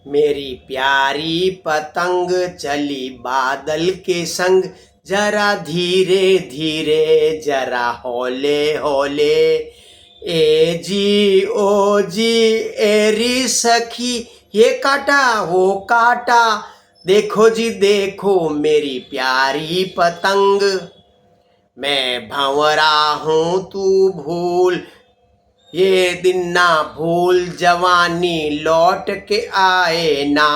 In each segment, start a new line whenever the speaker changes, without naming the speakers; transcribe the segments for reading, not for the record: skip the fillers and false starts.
मेरी प्यारी पतंग चली बादल के संग, जरा धीरे धीरे जरा हौले हौले। ए जी ओ जी एरी सखी, ये काटा वो काटा, देखो जी देखो मेरी प्यारी पतंग। मैं भंवरा हूँ तू भूल, ये दिन ना भूल, जवानी लौट के आए ना।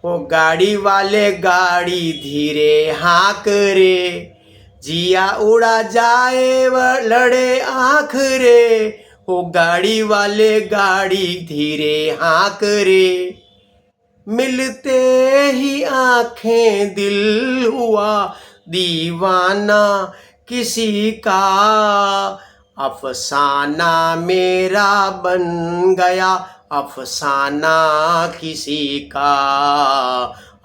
वो गाड़ी वाले गाड़ी धीरे हाँक रे, जिया उड़ा जाए व लड़े आँख रे। वो गाड़ी वाले गाड़ी धीरे हाँक रे, मिलते ही आंखें दिल हुआ दीवाना किसी का। अफसाना मेरा बन गया अफसाना किसी का,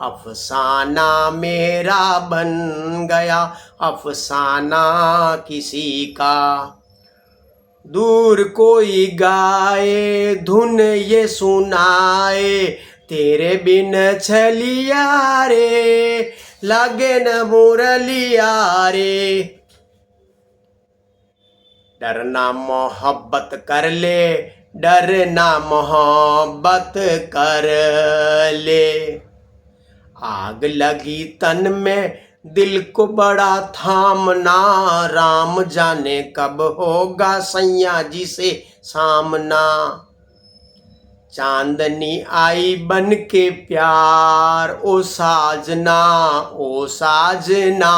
अफसाना मेरा बन गया अफसाना किसी का। दूर कोई गाए धुन ये सुनाए, तेरे बिन छलिया रे, लागे न मुरलिया रे। डरना मोहब्बत कर ले, डरना मोहब्बत कर ले। आग लगी तन में दिल को बड़ा थामना, राम जाने कब होगा सैया जी से सामना। चांदनी आई बन के प्यार ओ साजना, ओ साजना।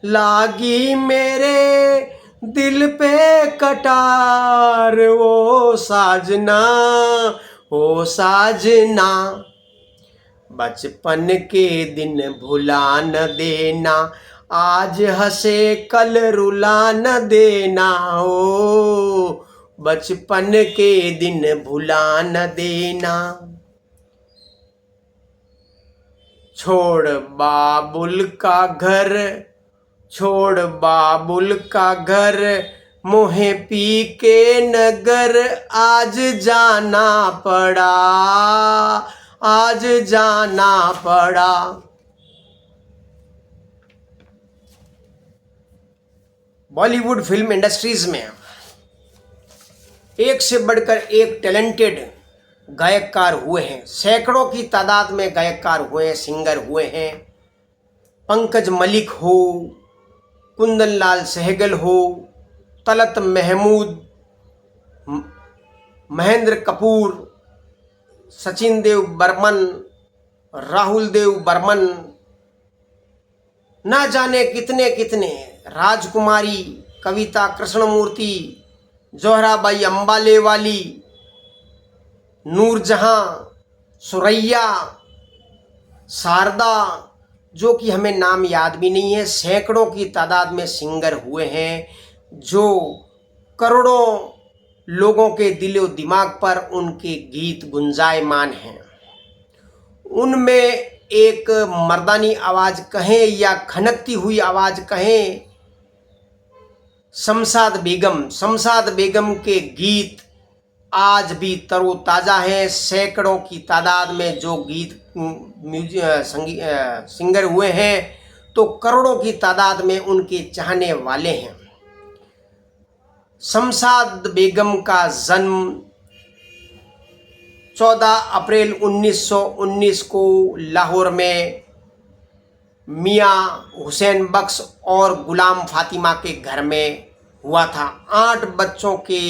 लागी मेरे दिल पे कटार ओ साजना, ओ साजना। बचपन के दिन भुला न देना, आज हंसे कल रुला न देना। ओ बचपन के दिन भुला न देना। छोड़ बाबुल का घर, छोड़ बाबुल का घर, मोहे पी के नगर आज जाना पड़ा, आज जाना पड़ा। बॉलीवुड फिल्म इंडस्ट्रीज में एक से बढ़कर एक टैलेंटेड गायककार हुए हैं, सैकड़ों की तादाद में गायककार हुए हैं, सिंगर हुए हैं। पंकज मलिक हो, कुंदन लाल सहगल हो, तलत महमूद, महेंद्र कपूर, सचिन देव बर्मन, राहुल देव बर्मन, ना जाने कितने कितने, राजकुमारी, कविता कृष्णमूर्ति, जोहराबाई अंबाले वाली, नूरजहां, सुरैया, शारदा, जो कि हमें नाम याद भी नहीं है। सैकड़ों की तादाद में सिंगर हुए हैं जो करोड़ों लोगों के दिलो दिमाग पर उनके गीत गुंजायमान हैं। उनमें एक मर्दानी आवाज़ कहें या खनकती हुई आवाज़ कहें, शमशाद बेगम। शमशाद बेगम के गीत आज भी तरोताज़ा हैं। सैकड़ों की तादाद में जो गीत सिंगर हुए हैं, तो करोड़ों की तादाद में उनके चाहने वाले हैं। शमशाद बेगम का जन्म 14 अप्रैल 1919 को लाहौर में मियाँ हुसैन बख्श और गुलाम फातिमा के घर में हुआ था। 8 बच्चों के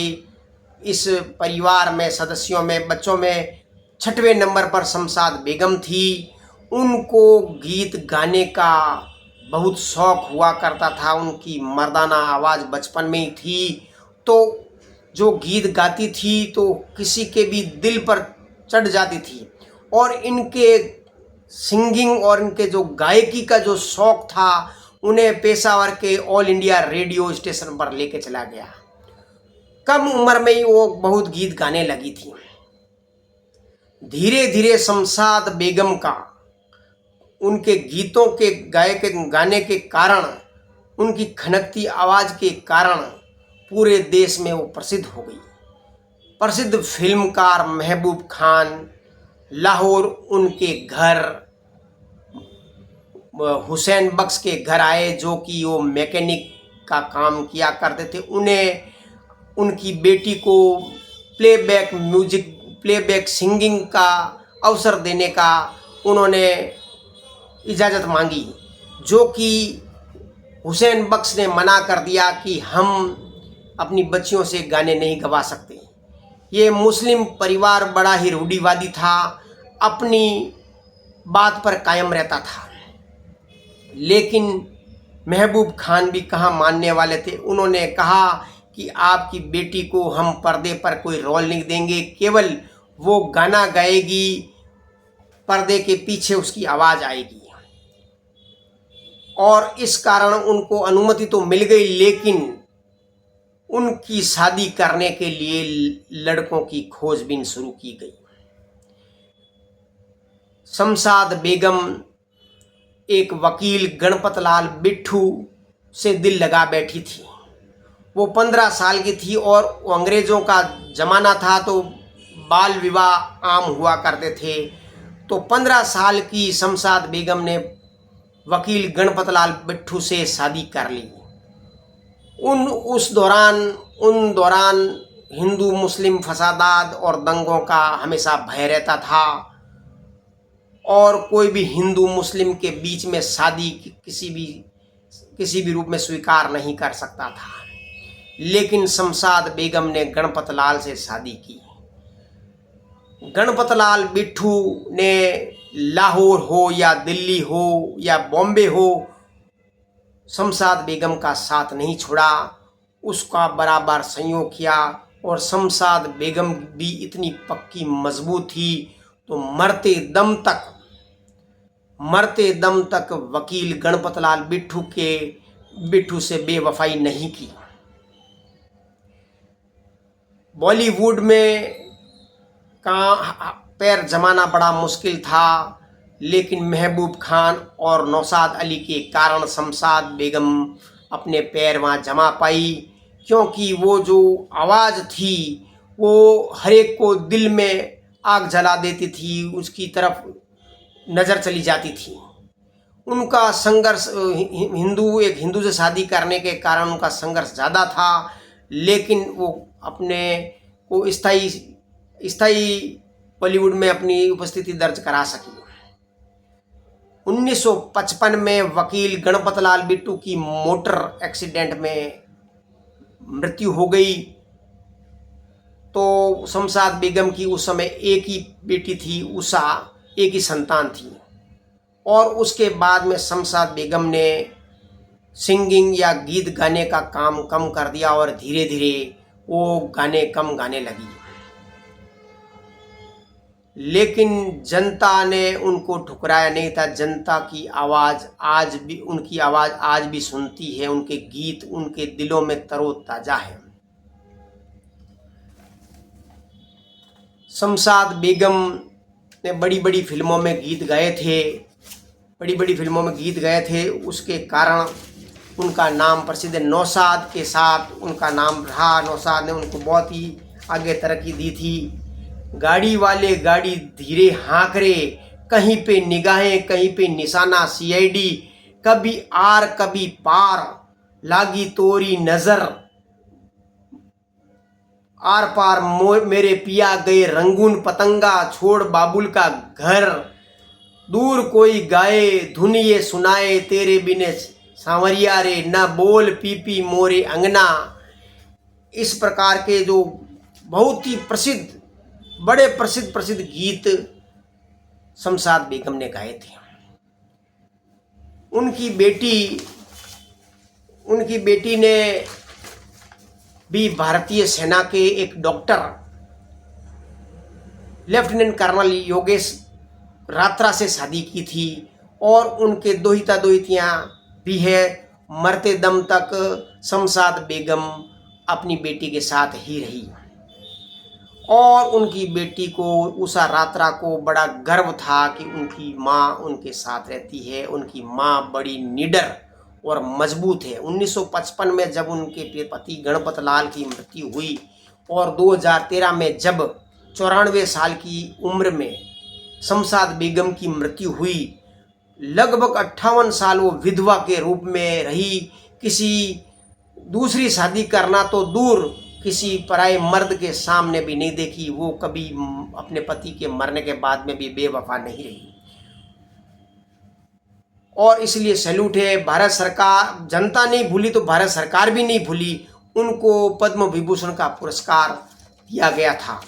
इस परिवार में सदस्यों में बच्चों में 6वें नंबर पर शमशाद बेगम थी। उनको गीत गाने का बहुत शौक़ हुआ करता था, उनकी मर्दाना आवाज़ बचपन में ही थी। तो जो गीत गाती थी तो किसी के भी दिल पर चढ़ जाती थी। और इनके सिंगिंग और इनके जो गायकी का जो शौक़ था, उन्हें पेशावर के ऑल इंडिया रेडियो स्टेशन पर लेके चला गया। कम उम्र में ही वो बहुत गीत गाने लगी थी। धीरे धीरे शमशाद बेगम का उनके गीतों के गाने के कारण, उनकी खनकती आवाज़ के कारण पूरे देश में वो प्रसिद्ध हो गई। प्रसिद्ध फिल्मकार महबूब खान लाहौर उनके घर हुसैन बख्श के घर आए, जो कि वो मैकेनिक का काम किया करते थे। उन्हें उनकी बेटी को प्लेबैक म्यूजिक, प्लेबैक सिंगिंग का अवसर देने का उन्होंने इजाज़त मांगी, जो कि हुसैन बख्श ने मना कर दिया कि हम अपनी बच्चियों से गाने नहीं गवा सकते। ये मुस्लिम परिवार बड़ा ही रूढ़िवादी था, अपनी बात पर कायम रहता था। लेकिन महबूब खान भी कहाँ मानने वाले थे। उन्होंने कहा कि आपकी बेटी को हम पर्दे पर कोई रोल नहीं देंगे, केवल वो गाना गाएगी, पर्दे के पीछे उसकी आवाज़ आएगी। और इस कारण उनको अनुमति तो मिल गई, लेकिन उनकी शादी करने के लिए लड़कों की खोजबीन शुरू की गई। शमशाद बेगम एक वकील गणपत लाल बिट्ठू से दिल लगा बैठी थी। वो 15 साल की थी और अंग्रेज़ों का ज़माना था, तो बाल विवाह आम हुआ करते थे। तो 15 साल की शमशाद बेगम ने वकील गणपत लाल बिट्ठू से शादी कर ली। उन दौरान हिंदू मुस्लिम फसादात और दंगों का हमेशा भय रहता था, और कोई भी हिंदू मुस्लिम के बीच में शादी किसी भी रूप में स्वीकार नहीं कर सकता था। लेकिन शमशाद बेगम ने गणपत लाल से शादी की। गणपत लाल बिट्ठू ने लाहौर हो या दिल्ली हो या बॉम्बे हो, शमशाद बेगम का साथ नहीं छोड़ा, उसका बराबर सहयोग किया। और शमशाद बेगम भी इतनी पक्की मजबूत थी, तो मरते दम तक वकील गणपत लाल बिट्ठू से बेवफाई नहीं की। बॉलीवुड में का पैर जमाना बड़ा मुश्किल था, लेकिन महबूब खान और नौशाद अली के कारण शमशाद बेगम अपने पैर वहाँ जमा पाई, क्योंकि वो जो आवाज़ थी वो हर एक को दिल में आग जला देती थी, उसकी तरफ नज़र चली जाती थी। उनका संघर्ष हिंदू से शादी करने के कारण उनका संघर्ष ज़्यादा था, लेकिन वो अपने को स्थायी बॉलीवुड में अपनी उपस्थिति दर्ज करा सकी। 1955 में वकील गणपत लाल बिट्टू की मोटर एक्सीडेंट में मृत्यु हो गई। तो शमशाद बेगम की उस समय एक ही बेटी थी, उषा, एक ही संतान थी। और उसके बाद में शमशाद बेगम ने सिंगिंग या गीत गाने का काम कम कर दिया और धीरे धीरे वो गाने कम गाने लगी। लेकिन जनता ने उनको ठुकराया नहीं था। जनता की आवाज़ उनकी आवाज़ आज भी सुनती है, उनके गीत उनके दिलों में तरोताज़ा है। शमशाद बेगम ने बड़ी बड़ी फिल्मों में गीत गाए थे, उसके कारण उनका नाम प्रसिद्ध है। नौशाद के साथ उनका नाम रहा। नौशाद ने उनको बहुत ही आगे तरक्की दी थी। गाड़ी वाले गाड़ी धीरे हाँक रे, कहीं पे निगाहें कहीं पे निशाना सीआईडी, कभी आर कभी पार, लागी तोरी नज़र, आर पार मेरे पिया गए रंगून पतंगा, छोड़ बाबुल का घर, दूर कोई गाए धुन ये सुनाए, तेरे बिने सांवरिया रे, न बोल पीपी मोरे अंगना। इस प्रकार के जो बहुत ही बड़े प्रसिद्ध गीत शमशाद बेगम ने गाए थे। उनकी बेटी ने भी भारतीय सेना के एक doctor lieutenant colonel Yogesh Ratra से शादी की थी, और उनके दोहितियाँ भी है। मरते दम तक शमशाद बेगम अपनी बेटी के साथ ही रही, और उनकी बेटी को उषा रात्रा को बड़ा गर्व था कि उनकी माँ उनके साथ रहती है। उनकी माँ बड़ी निडर और मजबूत है। 1955 में जब उनके पति गणपत लाल की मृत्यु हुई, और 2013 में जब 94 साल की उम्र में शमशाद बेगम की मृत्यु हुई, लगभग 58 साल वो विधवा के रूप में रही। किसी दूसरी शादी करना तो दूर, किसी पराये मर्द के सामने भी नहीं देखी। वो कभी अपने पति के मरने के बाद में भी बेवफा नहीं रही। और इसलिए सैल्यूट है, भारत सरकार, जनता नहीं भूली तो भारत सरकार भी नहीं भूली। उनको पद्म विभूषण का पुरस्कार दिया गया था।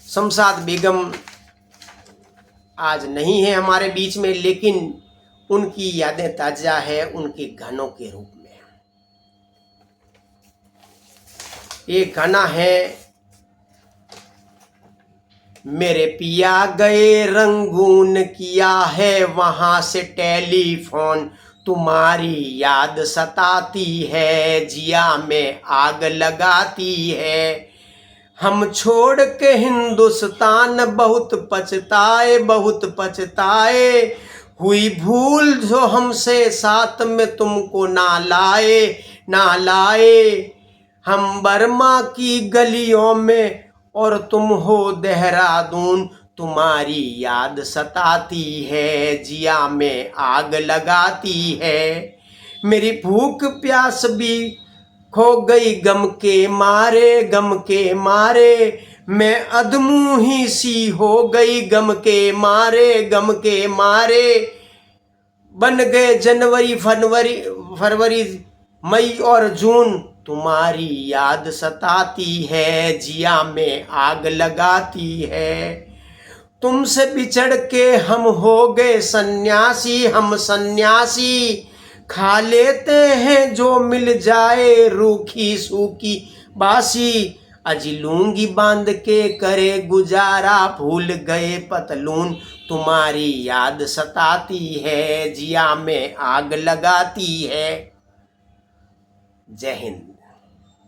शमशाद बेगम आज नहीं है हमारे बीच में, लेकिन उनकी यादें ताजा है उनके गानों के रूप में। एक गाना है, मेरे पिया गए रंगून किया है वहां से टेलीफोन, तुम्हारी याद सताती है जिया में आग लगाती है। हम छोड़ के हिंदुस्तान बहुत पछताए, बहुत पछताए, हुई भूल जो हमसे साथ में तुमको ना लाए, ना लाए। हम बर्मा की गलियों में और तुम हो देहरादून, तुम्हारी याद सताती है जिया में आग लगाती है। मेरी भूख प्यास भी खो गई गम के मारे, गम के मारे, मैं अधमुही सी हो गई गम के मारे, गम के मारे। बन गए जनवरी फरवरी मई और जून, तुम्हारी याद सताती है जिया में आग लगाती है। तुमसे बिछड़ के हम हो गए सन्यासी, हम सन्यासी, खा लेते हैं जो मिल जाए रूखी सूखी बासी। अजी लूंगी बांध के करे गुजारा, भूल गए पतलून, तुम्हारी याद सताती है जिया में आग लगाती है। जय हिंद।